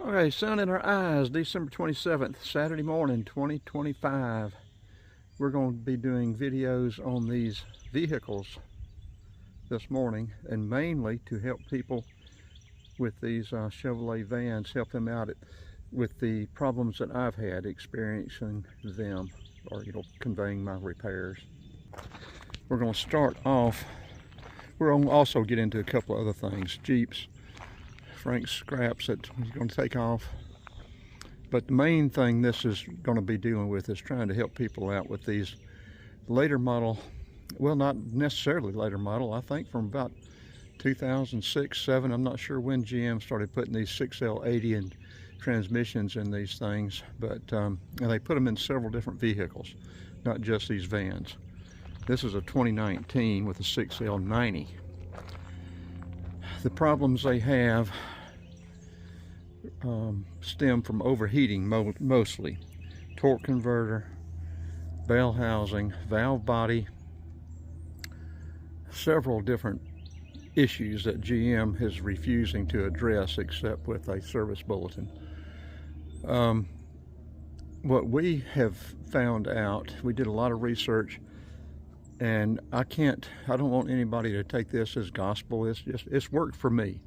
Okay, sun in our eyes, December 27th, Saturday morning, 2025. We're going to be doing videos on these vehicles this morning, and mainly to help people with these Chevrolet vans, help them out with the problems that I've had experiencing them, or conveying my repairs. We're going to start off. We're going to also get into a couple of other things, Jeeps, Frank's scraps that he's going to take off. But the main thing this is going to be dealing with is trying to help people out with these later model, well, not necessarily later model, I think from about 2006, 7, I'm not sure when GM started putting these 6L80 and transmissions in these things, but and they put them in several different vehicles, not just these vans. This is a 2019 with a 6L90. The problems they have stem from overheating mostly. Torque converter, bell housing, valve body, several different issues that GM is refusing to address except with a service bulletin. What we have found out, we did a lot of research, and I don't want anybody to take this as gospel. It's worked for me.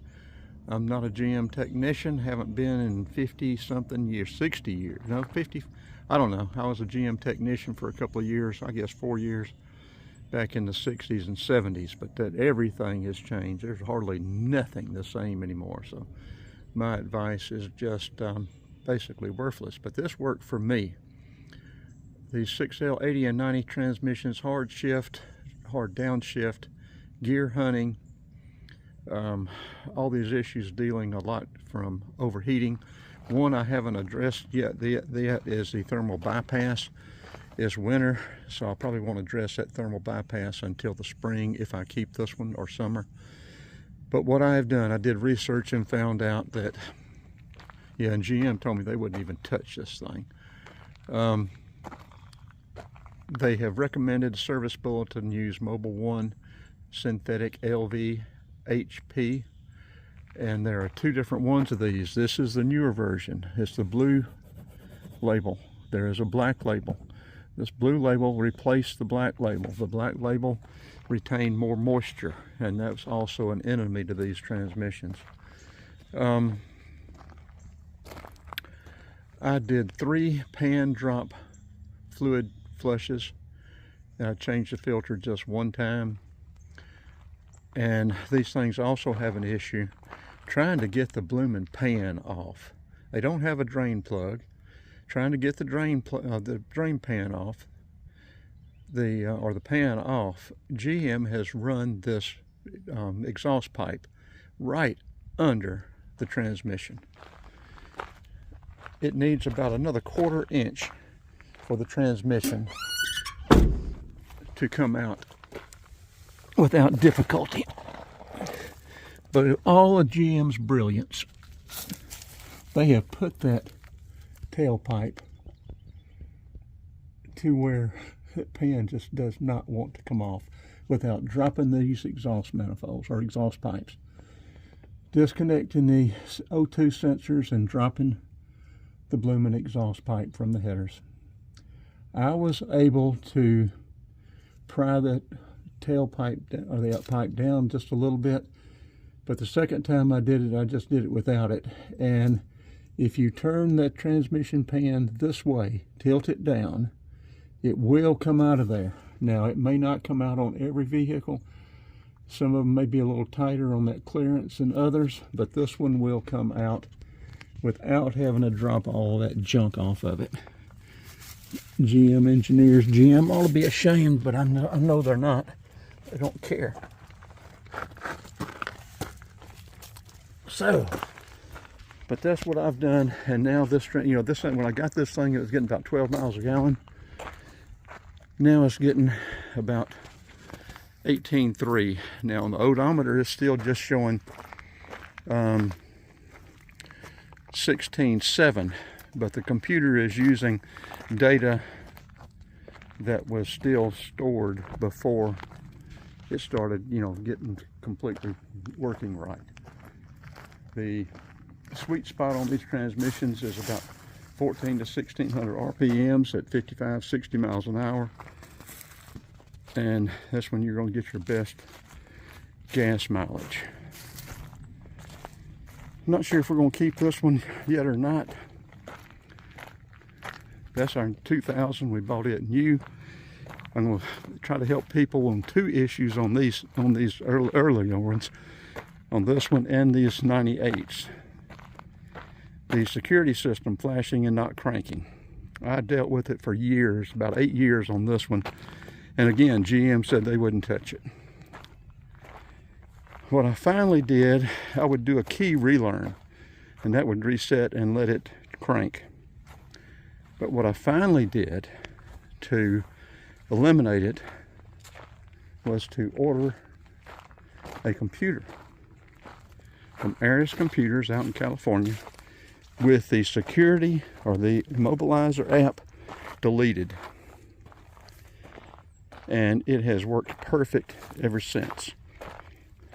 I'm not a GM technician, haven't been in 50 something years, 60 years, no, 50, I don't know. I was a GM technician for a couple of years, I guess 4 years, back in the 60s and 70s, but that everything has changed. There's hardly nothing the same anymore. So my advice is just basically worthless, but this worked for me. These 6L80 and 90 transmissions, hard shift, hard downshift, gear hunting, all these issues dealing a lot from overheating. One I haven't addressed yet is the thermal bypass. It's winter, so I'll probably won't address that thermal bypass until the spring if I keep this one, or summer. But what I have done, I did research and found out that, yeah, and GM told me they wouldn't even touch this thing. They have recommended service bulletin use Mobile 1 synthetic LV HP, and there are two different ones of these. This is the newer version. It's the blue label. There is a black label. This blue label replaced the black label. The black label retained more moisture, and that's also an enemy to these transmissions. I did 3 pan drop fluid flushes, and I changed the filter just one time. And these things also have an issue trying to get the blooming pan off. They don't have a drain plug. Trying to get the drain pan off, or the pan off, GM has run this exhaust pipe right under the transmission. It needs about another 1/4 inch for the transmission to come out without difficulty. But all of GM's brilliance, they have put that tailpipe to where that pan just does not want to come off without dropping these exhaust manifolds or exhaust pipes, disconnecting the O2 sensors and dropping the blooming exhaust pipe from the headers. I was able to pry that tailpipe or the pipe down just a little bit, but the second time I did it, I just did it without it. And if you turn that transmission pan this way, tilt it down, it will come out of there. Now, it may not come out on every vehicle. Some of them may be a little tighter on that clearance than others, but this one will come out without having to drop all that junk off of it. GM engineers, GM ought to be ashamed, but I know they're not. They don't care. So, but that's what I've done. And now this thing, when I got this thing, it was getting about 12 miles a gallon. Now it's getting about 18.3. Now the odometer is still just showing 16.7, but the computer is using data that was still stored before it started, getting completely working right. The sweet spot on these transmissions is about 14 to 1600 RPMs at 55, 60 miles an hour. And that's when you're going to get your best gas mileage. I'm not sure if we're going to keep this one yet or not. That's our 2000. We bought it new. I'm going to try to help people on two issues on these earlier ones, on this one and these 98s. The security system flashing and not cranking. I dealt with it for years, about 8 years on this one. And again, GM said they wouldn't touch it. What I finally did, I would do a key relearn, and that would reset and let it crank. But what I finally did to eliminate it was to order a computer from Aries Computers out in California with the security or the immobilizer app deleted. And it has worked perfect ever since.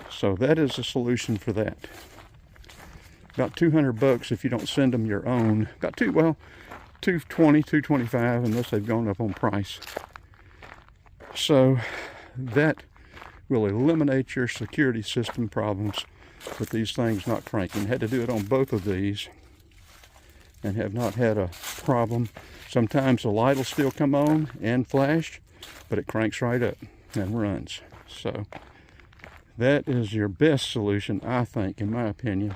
So that is a solution for that. About $200 if you don't send them your own. About $220, $225 unless they've gone up on price. So that will eliminate your security system problems with these things not cranking. Had to do it on both of these and have not had a problem. Sometimes the light will still come on and flash, but it cranks right up and runs. So that is your best solution, I think, in my opinion,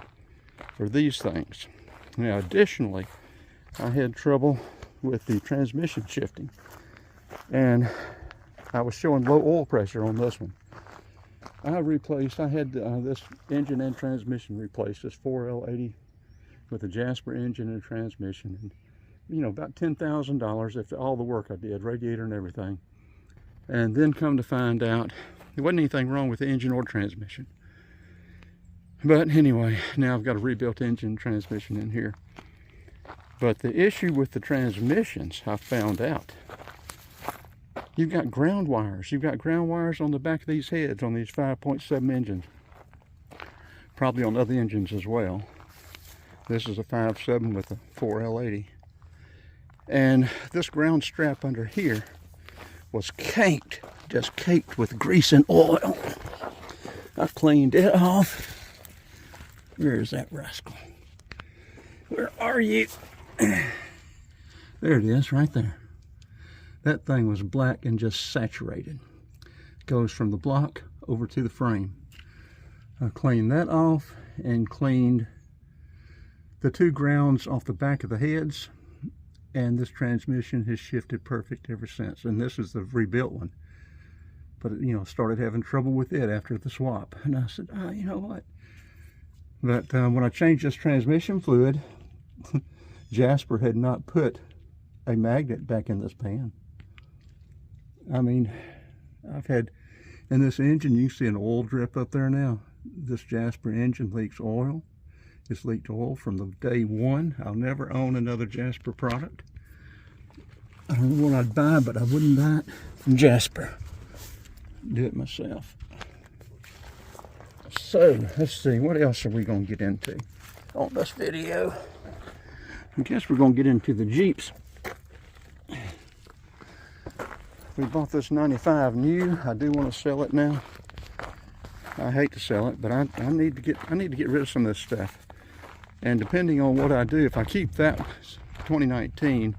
for these things. Now, additionally, I had trouble with the transmission shifting, and I was showing low oil pressure on this one. I had this engine and transmission replaced, this 4L80 with a Jasper engine and transmission, and you know, about $10,000 after all the work I did, radiator and everything. And then come to find out there wasn't anything wrong with the engine or transmission. But anyway, now I've got a rebuilt engine and transmission in here. But the issue with the transmissions, I found out, you've got ground wires. You've got ground wires on the back of these heads on these 5.7 engines. Probably on other engines as well. This is a 5.7 with a 4L80. And this ground strap under here was caked, just caked with grease and oil. I cleaned it off. Where is that rascal? Where are you? There it is, right there. That thing was black and just saturated. Goes from the block over to the frame. I cleaned that off and cleaned the two grounds off the back of the heads, and this transmission has shifted perfect ever since. And this is the rebuilt one, but you know, started having trouble with it after the swap. And I said, oh, you know what? But when I changed this transmission fluid, Jasper had not put a magnet back in this pan. I mean, I've had in this engine, you see an oil drip up there now. This Jasper engine leaks oil. It's leaked oil from the day one. I'll never own another Jasper product. I don't know what I'd buy, but I wouldn't buy it from Jasper. Do it myself. So, let's see, what else are we going to get into on this video? I guess we're going to get into the Jeeps. We bought this 95 new. I do want to sell it now. I hate to sell it, but I need to get rid of some of this stuff. And depending on what I do, if I keep that 2019,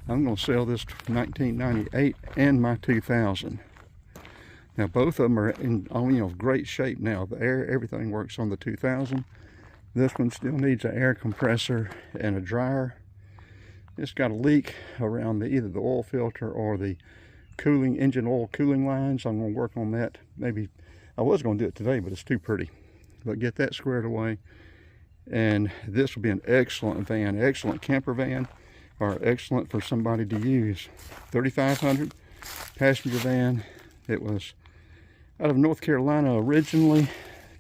I'm going to sell this 1998 and my 2000. Now both of them are in great shape now. The air, everything works on the 2000. This one still needs an air compressor and a dryer. It's got a leak around either the oil filter or the cooling engine oil cooling lines. I'm going to work on that. Maybe I was going to do it today, but it's too pretty. But get that squared away. And this will be an excellent van, excellent camper van, or excellent for somebody to use. 3,500 passenger van. It was out of North Carolina originally,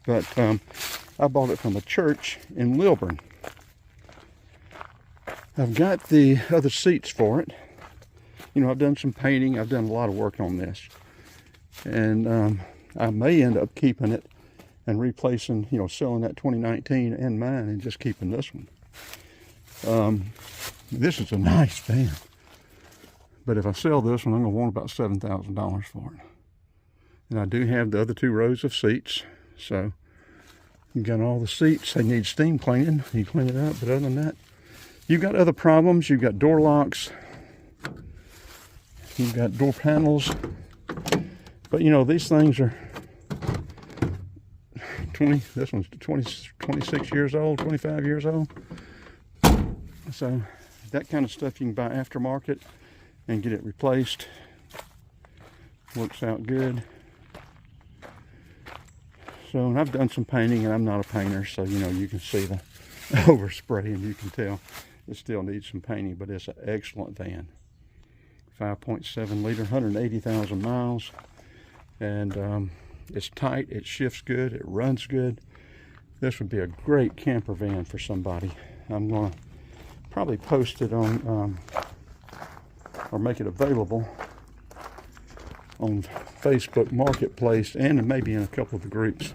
but I bought it from a church in Lilburn. I've got the other seats for it. You know, I've done some painting. I've done a lot of work on this. And I may end up keeping it and replacing, you know, selling that 2019 and mine and just keeping this one. This is a nice van. But if I sell this one, I'm going to want about $7,000 for it. And I do have the other 2 rows of seats. So you got all the seats. They need steam cleaning. You clean it up. But other than that, you've got other problems. You've got door locks. You've got door panels. But you know, these things are this one's 26 years old, 25 years old. So that kind of stuff you can buy aftermarket and get it replaced. Works out good. So, and I've done some painting, and I'm not a painter, so you know, you can see the overspray and you can tell it still needs some painting, but it's an excellent van. 5.7 liter, 180,000 miles, and it's tight, it shifts good, it runs good. This would be a great camper van for somebody. I'm going to probably post it on or make it available on Facebook Marketplace and maybe in a couple of the groups.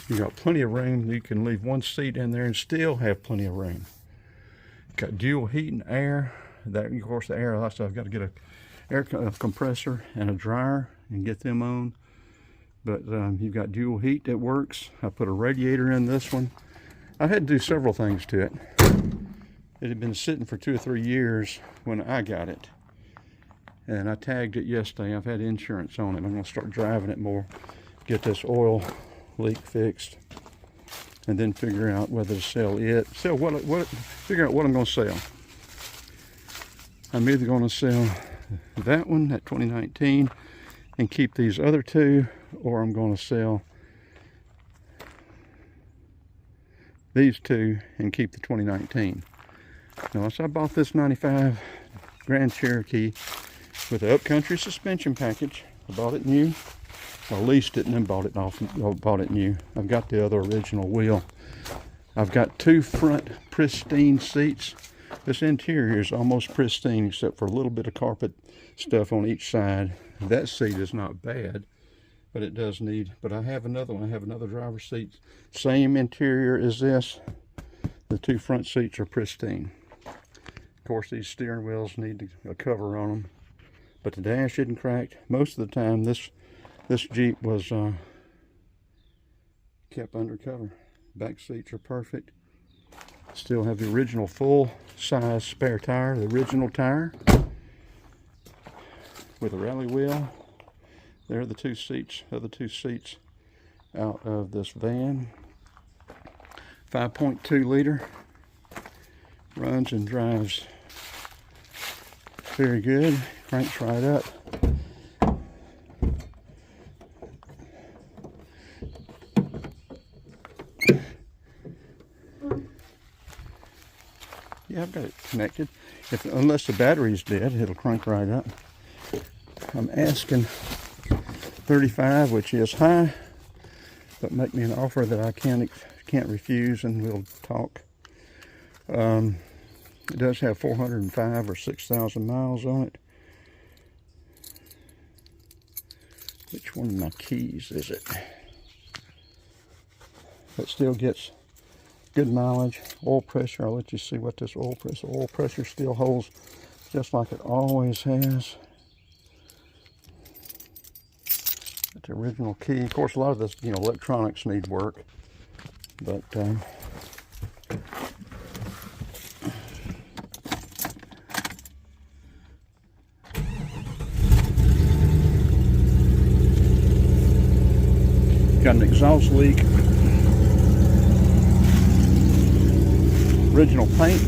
You got plenty of room. You can leave 1 seat in there and still have plenty of room. Got dual heat and air. That, of course, the air, I've got to get a air compressor and a dryer and get them on. But you've got dual heat that works. I put a radiator in this one. I had to do several things to it. It had been sitting for 2 or 3 years when I got it. And I tagged it yesterday. I've had insurance on it. I'm going to start driving it more, get this oil leak fixed, and then figure out whether to sell it. Figure out what I'm going to sell. I'm either going to sell that one, that 2019, and keep these other 2, or I'm going to sell these 2 and keep the 2019. Now, so I bought this 95 Grand Cherokee with the upcountry suspension package. I bought it new. I leased it and then bought it new. I've got the other original wheel. I've got 2 front pristine seats. This interior is almost pristine except for a little bit of carpet stuff on each side. That seat is not bad, but it does need, but I have another one. I have another driver's seat. Same interior as this. The 2 front seats are pristine. Of course, these steering wheels need a cover on them. But the dash isn't cracked. Most of the time, this Jeep was kept under cover. Back seats are perfect. Still have the original full-size spare tire, the original tire, with a rally wheel. There are the 2 seats, other 2 seats out of this van. 5.2 liter. Runs and drives very good. Cranks right up. Yeah, I've got it connected. Unless the battery's dead, it'll crank right up. I'm asking 35, which is high, but make me an offer that I can't refuse, and we'll talk. It does have 405 or 6,000 miles on it. Which one of my keys is it? It still gets good mileage. Oil pressure, I'll let you see what this oil pressure still holds just like it always has. That's the original key. Of course, a lot of this, you know, electronics need work, but got an exhaust leak. Original paint.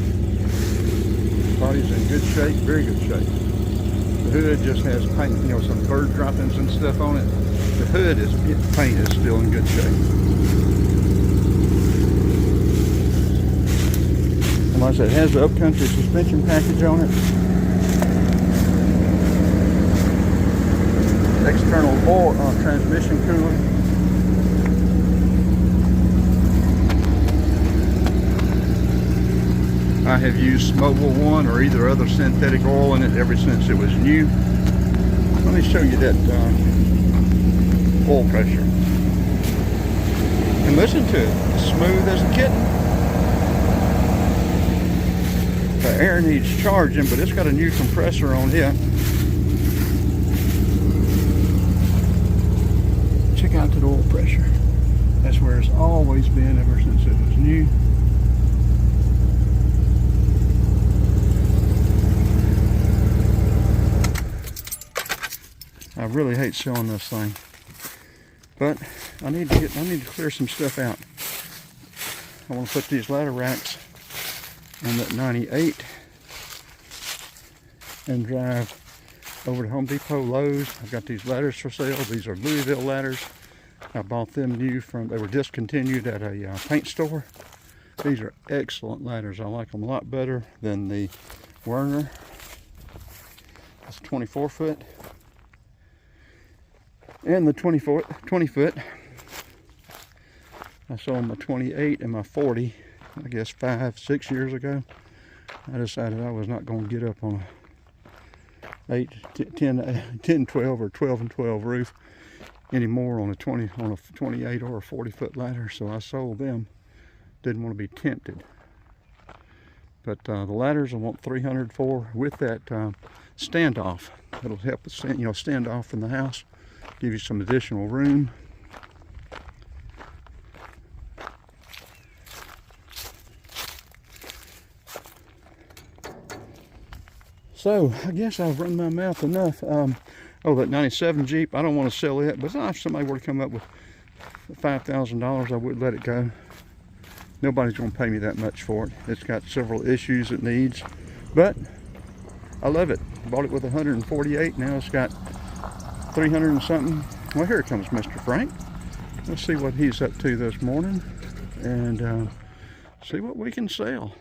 Body's in good shape, very good shape. The hood just has paint, you know, some bird droppings and stuff on it. The hood is, paint is still in good shape. And like I said, it has the upcountry suspension package on it. External oil transmission cooler. I have used Mobil 1 or either other synthetic oil in it ever since it was new. Let me show you that oil pressure. And And listen to it, smooth as a kitten. The air needs charging, but it's got a new compressor on here. Check out the oil pressure. That's where it's always been ever since it was new. I really hate selling this thing, but I need to clear some stuff out. I want to put these ladder racks on that 98 and drive over to Home Depot, Lowe's. I've got these ladders for sale. These are Louisville ladders. I bought them new they were discontinued at a paint store. These are excellent ladders. I like them a lot better than the Werner. It's 24 foot. And the 20 foot. I sold my 28 and my 40, I guess 5-6 years ago. I decided I was not going to get up on a 10, 12 or 12 and 12 roof anymore on a 28 or a 40 foot ladder, so I sold them. Didn't want to be tempted. But the ladders I want $300 for, with that standoff. It'll help us, stand off from the house, give you some additional room. So I guess I've run my mouth enough. Oh, that 97 Jeep, I don't want to sell it, but if somebody were to come up with $5,000, I would let it go. Nobody's going to pay me that much for it. It's got several issues it needs, but I love it. Bought it with 148, now it's got 300 and something. Well, here comes Mr. Frank. Let's see what he's up to this morning and see what we can sell.